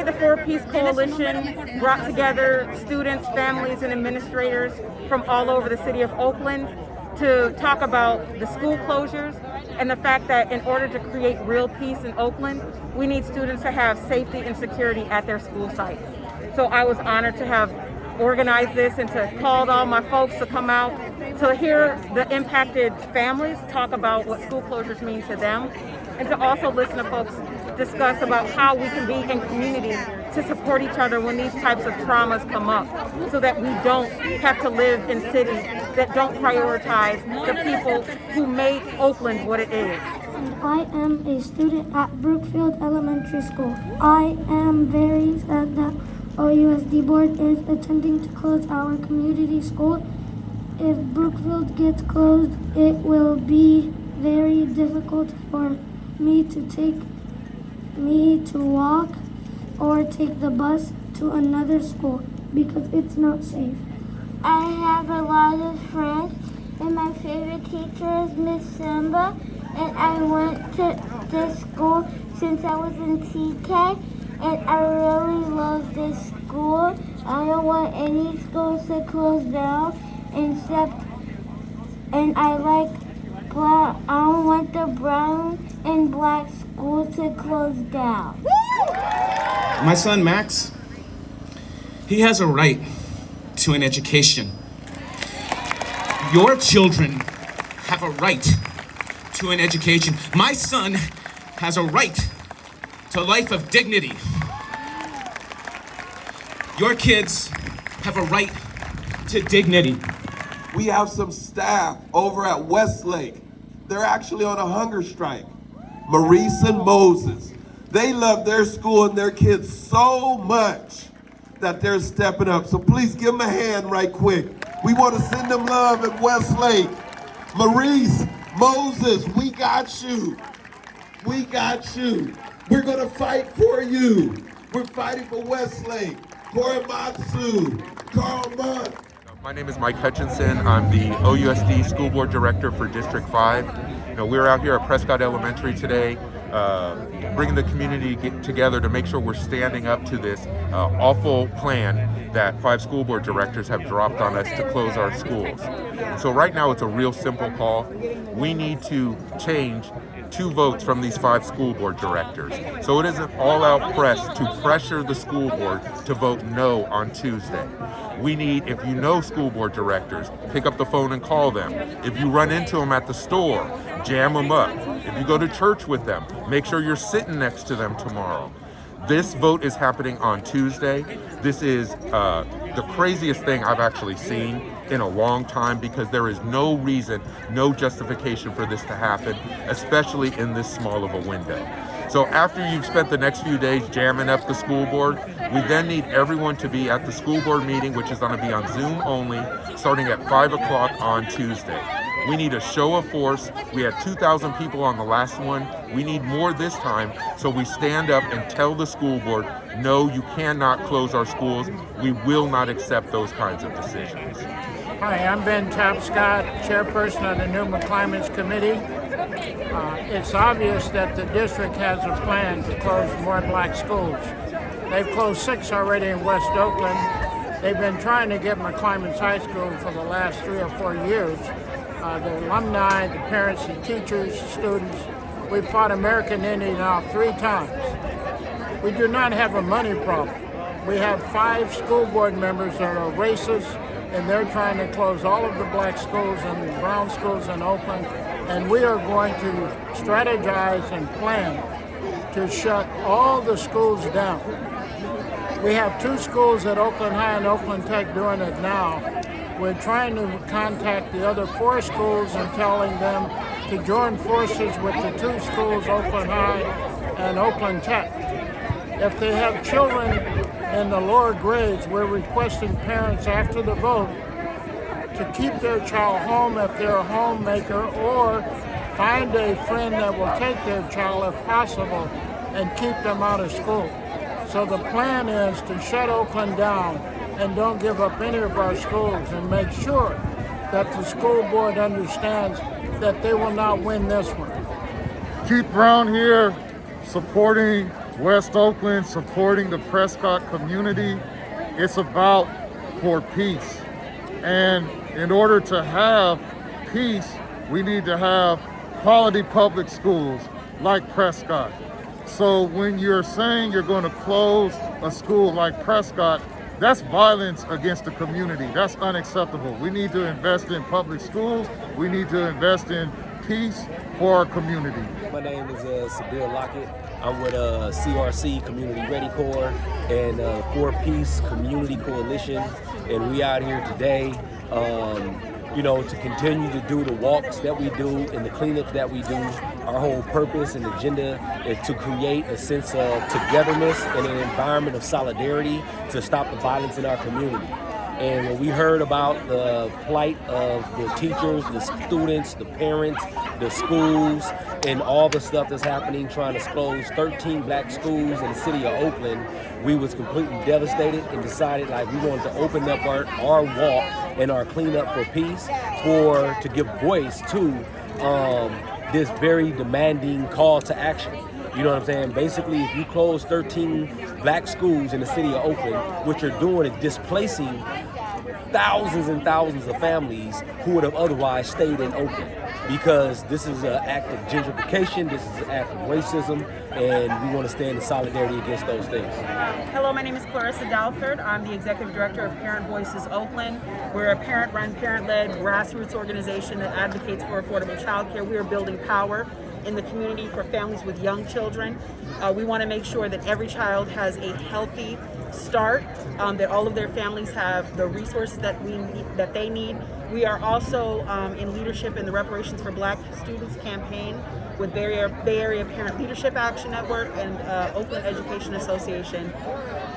Today, the Four Peace Coalition brought together students, families, and administrators from all over the city of Oakland to talk about the school closures and the fact that in order to create real peace in Oakland, we need students to have safety and security at their school sites. So I was honored to have organized this and to call all my folks to come out to hear the impacted families talk about what school closures mean to them, and to also listen to folks discuss about how we can be in community to support each other when these types of traumas come up, so that we don't have to live in cities that don't prioritize the people who made Oakland what it is. I am a student at Brookfield Elementary School. I am very sad that OUSD board is attempting to close our community school. If Brookfield gets closed, it will be very difficult for me to walk or take the bus to another school because it's not safe. I have a lot of friends, and my favorite teacher is Miss Simba, and I went to this school since I was in TK, and I really love this school. I don't want any schools to close down, and I like brown. I don't want the brown and black school to close down. My son Max, he has a right to an education. Your children have a right to an education. My son has a right to a life of dignity. Your kids have a right to dignity. We have some staff over at Westlake. They're actually on a hunger strike. Maurice and Moses. They love their school and their kids so much that they're stepping up. So please give them a hand right quick. We want to send them love at Westlake. Maurice, Moses, we got you. We got you. We're going to fight for you. We're fighting for Westlake, Korematsu, Karl Munn. My name is Mike Hutchinson. I'm the OUSD School Board Director for District 5. We're out here at Prescott Elementary today, bringing the community together to make sure we're standing up to this awful plan that 5 school board directors have dropped on us to close our schools. So right now it's a real simple call. We need to change 2 votes from these 5 school board directors. So it is an all-out press to pressure the school board to vote no on Tuesday. We need, if you know school board directors, pick up the phone and call them. If you run into them at the store, jam them up. If you go to church with them, make sure you're sitting next to them tomorrow. This vote is happening on Tuesday. This is the craziest thing I've actually seen in a long time, because there is no reason, no justification for this to happen, especially in this small of a window. So after you've spent the next few days jamming up the school board, we then need everyone to be at the school board meeting, which is going to be on Zoom only, starting at 5 o'clock on Tuesday. We need a show of force. We had 2,000 people on the last one. We need more this time, so we stand up and tell the school board, no, you cannot close our schools. We will not accept those kinds of decisions. Hi, I'm Ben Tapscott, chairperson of the New Climates Committee. It's obvious that the district has a plan to close more black schools. They've closed 6 already in West Oakland. They've been trying to get McClymonds High School for the last 3 or 4 years. The alumni, the parents, the teachers, students, we've fought American Indian now 3 times. We do not have a money problem. We have 5 school board members that are racist, and they're trying to close all of the black schools and brown schools in Oakland, and we are going to strategize and plan to shut all the schools down. We have 2 schools at Oakland High and Oakland Tech doing it now. We're trying to contact the other 4 schools and telling them to join forces with the 2 schools, Oakland High and Oakland Tech. If they have children in the lower grades, we're requesting parents after the vote to keep their child home if they're a homemaker, or find a friend that will take their child if possible and keep them out of school. So the plan is to shut Oakland down and don't give up any of our schools, and make sure that the school board understands that they will not win this one. Keith Brown here, supporting West Oakland supporting the Prescott community. It's about for peace. And in order to have peace, we need to have quality public schools like Prescott. So when you're saying you're going to close a school like Prescott, that's violence against the community. That's unacceptable. We need to invest in public schools. We need to invest in peace for our community. My name is Sabir Lockett. I'm with CRC, Community Ready Corps, and For Peace Community Coalition. And we out here today, to continue to do the walks that we do and the cleanups that we do. Our whole purpose and agenda is to create a sense of togetherness and an environment of solidarity to stop the violence in our community. And when we heard about the plight of the teachers, the students, the parents, the schools, and all the stuff that's happening, trying to close 13 black schools in the city of Oakland, we was completely devastated and decided we wanted to open up our walk and our cleanup for peace to give voice to this very demanding call to action. You know what I'm saying? Basically, if you close 13 black schools in the city of Oakland, what you're doing is displacing thousands and thousands of families who would have otherwise stayed in Oakland, because this is an act of gentrification, this is an act of racism, and we want to stand in solidarity against those things. Hello, my name is Clarissa Dalford. I'm the Executive Director of Parent Voices Oakland. We're a parent-run, parent-led grassroots organization that advocates for affordable childcare. We are building power in the community for families with young children. We want to make sure that every child has a healthy start, that all of their families have the resources that they need. We are also in leadership in the Reparations for Black Students campaign with Bay Area Parent Leadership Action Network and Oakland Education Association.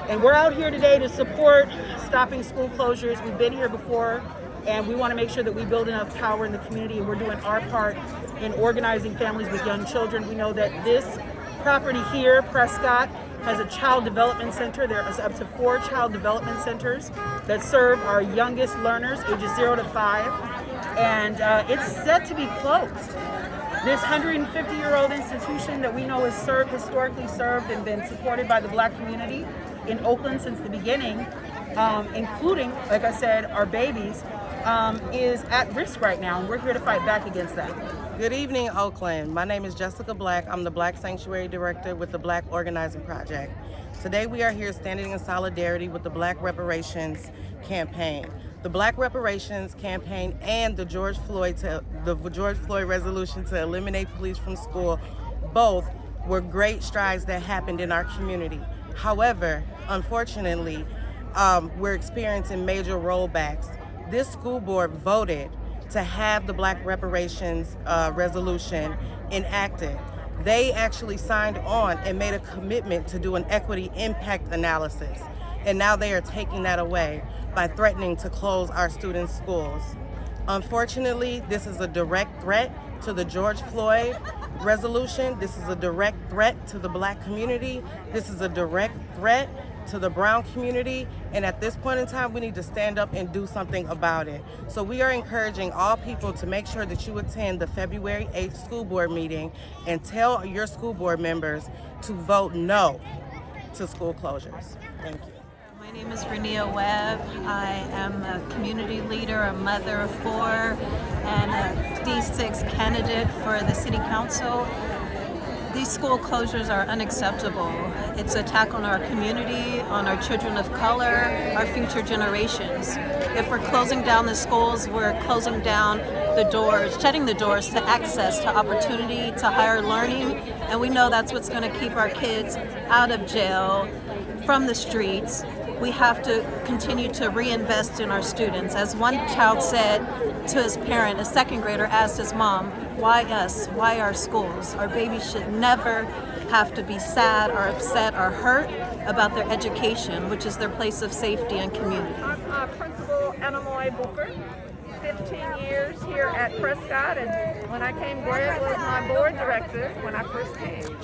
And we're out here today to support stopping school closures. We've been here before, and we want to make sure that we build enough power in the community, and we're doing our part in organizing families with young children. We know that this property here, Prescott, has a child development center. There is up to 4 child development centers that serve our youngest learners, ages 0 to 5, and it's set to be closed. This 150-year-old institution that we know has historically served and been supported by the Black community in Oakland since the beginning, including, like I said, our babies, is at risk right now, and we're here to fight back against that. Good evening, Oakland. My name is Jessica Black. I'm the Black Sanctuary Director with the Black Organizing Project. Today we are here standing in solidarity with the Black Reparations Campaign. The Black Reparations Campaign and the George Floyd resolution to eliminate police from school both were great strides that happened in our community. However, unfortunately, we're experiencing major rollbacks. This school board voted to have the Black Reparations resolution enacted. They actually signed on and made a commitment to do an equity impact analysis. And now they are taking that away by threatening to close our students' schools. Unfortunately, this is a direct threat to the George Floyd resolution. This is a direct threat to the Black community. This is a direct threat to the brown community, and at this point in time we need to stand up and do something about it. So we are encouraging all people to make sure that you attend the February 8th school board meeting and tell your school board members to vote no to school closures. Thank you. My name is Renia Webb. I am a community leader, a mother of 4, and a D6 candidate for the City Council. These school closures are unacceptable. It's an attack on our community, on our children of color, our future generations. If we're closing down the schools, we're closing down the doors, shutting the doors to access, to opportunity, to higher learning, and we know that's what's going to keep our kids out of jail, from the streets. We have to continue to reinvest in our students. As one child said to his parent, a 2nd grader asked his mom, why us? Why our schools? Our babies should never have to be sad or upset or hurt about their education, which is their place of safety and community. I'm Principal Anamoy Booker, 15 years here at Prescott, and when I came, Greg was my board director when I first came.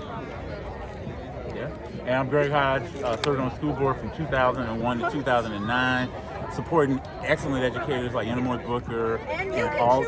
And I'm Greg Hodge, served on the school board from 2001 to 2009. supporting excellent educators like Enamor Booker and all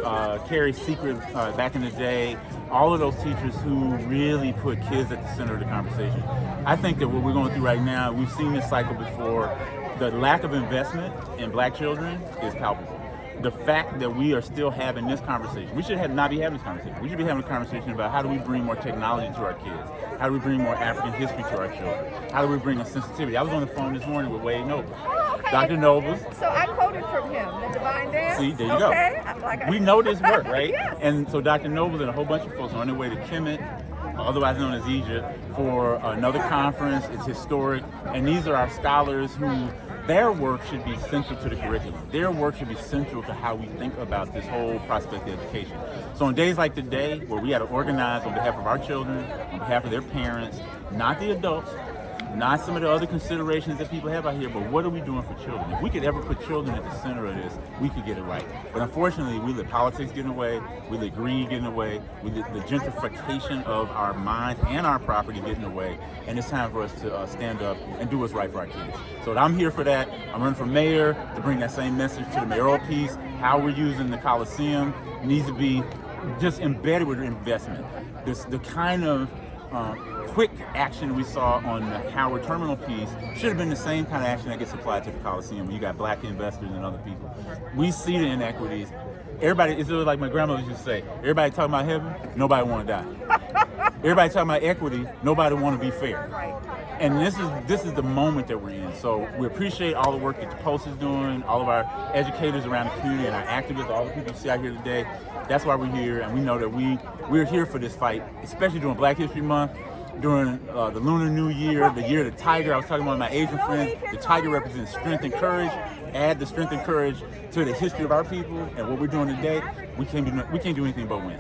Carrie Secret back in the day, all of those teachers who really put kids at the center of the conversation. I think that what we're going through right now, we've seen this cycle before. The lack of investment in black children is palpable. The fact that we are still having this conversation, we should not be having this conversation. We should be having a conversation about how do we bring more technology to our kids? How do we bring more African history to our children? How do we bring a sensitivity? I was on the phone this morning with Wade Nobles. Oh, okay. Dr. Nobles. So I quoted from him, The Divine Dance. See, there you go. We know this work, right? Yes. And so Dr. Nobles and a whole bunch of folks are on their way to Kemet, otherwise known as Egypt, for another conference. It's historic. And these are our scholars who their work should be central to the curriculum. Their work should be central to how we think about this whole prospect of education. So on days like today, where we got to organize on behalf of our children, on behalf of their parents, not the adults, not some of the other considerations that people have out here, but what are we doing for children? If we could ever put children at the center of this, we could get it right. But unfortunately, we let politics get in the way, we let greed get in the way, we let the gentrification of our minds and our property get in the way, and it's time for us to stand up and do what's right for our kids. So I'm here for that. I'm running for mayor to bring that same message to the mayoral piece. How we're using the Coliseum needs to be just embedded with investment. The kind of quick action we saw on the Howard Terminal piece should have been the same kind of action that gets applied to the Coliseum when you got black investors and other people. We see the inequities. Everybody, it's like my grandmother used to say, everybody talking about heaven, nobody want to die. Everybody talking about equity, nobody want to be fair. And this is the moment that we're in. So we appreciate all the work that the Post is doing, all of our educators around the community and our activists, all the people you see out here today. That's why we're here, and we know that we're here for this fight, especially during Black History Month, during the Lunar New Year, the year of the tiger. I was talking about my Asian friends. The tiger represents strength and courage. Add the strength and courage to the history of our people and what we're doing today. We can't do anything but win.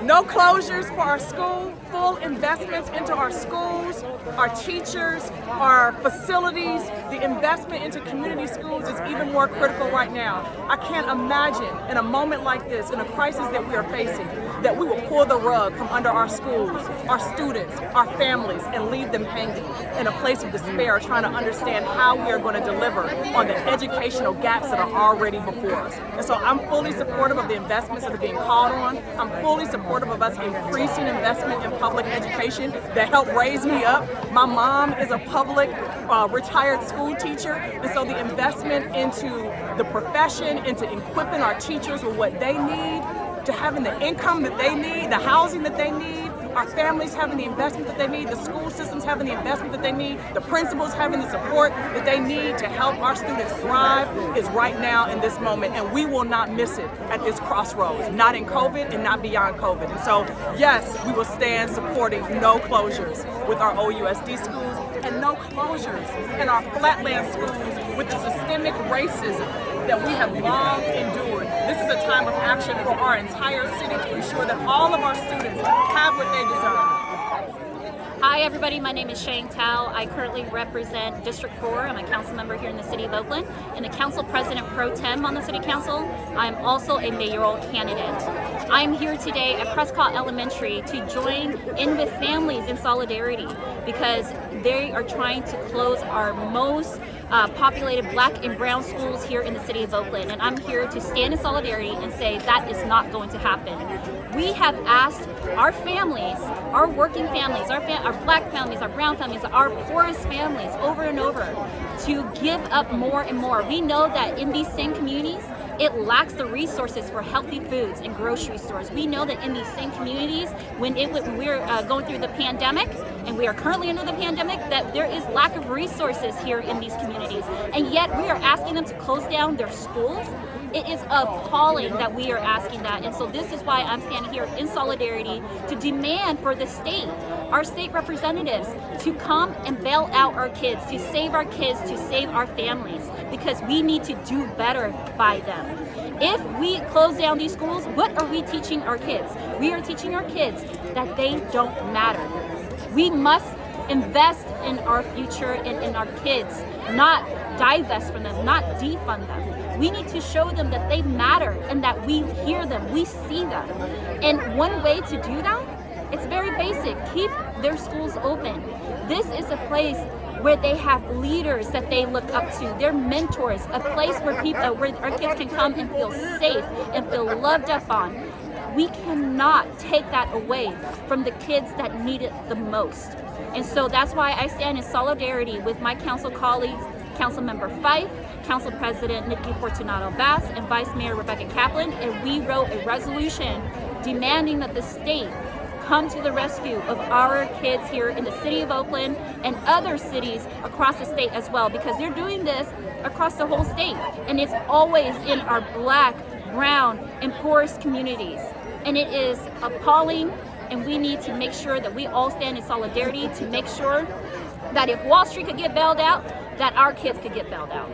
No closures for our school, full investments into our schools, our teachers, our facilities. The investment into community schools is even more critical right now. I can't imagine in a moment like this, in a crisis that we are facing, that we will pull the rug from under our schools, our students, our families, and leave them hanging in a place of despair, trying to understand how we are going to deliver on the educational gaps that are already before us. And so I'm fully supportive of the investments that are being called on. I'm fully supportive of us increasing investment in public education that helped raise me up. My mom is a public retired school teacher, and so the investment into the profession, into equipping our teachers with what they need, to having the income that they need, the housing that they need, our families having the investment that they need, the school systems having the investment that they need, the principals having the support that they need to help our students thrive is right now in this moment, and we will not miss it at this crossroads, not in COVID and not beyond COVID. And so, yes, we will stand supporting no closures with our OUSD schools and no closures in our flatland schools with the systemic racism that we have long endured. This is a time of action for our entire city to ensure that all of our students have what they deserve. Hi everybody, my name is Shane Tao. I currently represent District 4. I'm a council member here in the city of Oakland and a council president pro tem on the city council. I'm also a mayoral candidate. I'm here today at Prescott Elementary to join in with families in solidarity because they are trying to close our most populated black and brown schools here in the city of Oakland, and I'm here to stand in solidarity and say that is not going to happen. We have asked our families, our working families, our black families, our brown families, our poorest families over and over to give up more and more. We know that in these same communities, it lacks the resources for healthy foods and grocery stores. We know that in these same communities, when we're going through the pandemic, and we are currently under the pandemic, that there is lack of resources here in these communities. And yet we are asking them to close down their schools. It is appalling that we are asking that. And so this is why I'm standing here in solidarity to demand for the state, our state representatives, to come and bail out our kids, to save our kids, to save our families, because we need to do better by them. If we close down these schools, what are we teaching our kids? We are teaching our kids that they don't matter. We must invest in our future and in our kids, not divest from them, not defund them. We need to show them that they matter and that we hear them, we see them. And one way to do that It's very basic. Keep their schools open. This is a place where they have leaders that they look up to. They're mentors, a place where where our kids can come and feel safe and feel loved up on. We cannot take that away from the kids that need it the most. And so that's why I stand in solidarity with my council colleagues, Councilmember Fife, Council President Nikki Fortunato Bass, and Vice Mayor Rebecca Kaplan, and we wrote a resolution demanding that the state come to the rescue of our kids here in the city of Oakland and other cities across the state as well, because they're doing this across the whole state. And it's always in our Black, brown, and poorest communities. And it is appalling, and we need to make sure that we all stand in solidarity to make sure that if Wall Street could get bailed out, that our kids could get bailed out.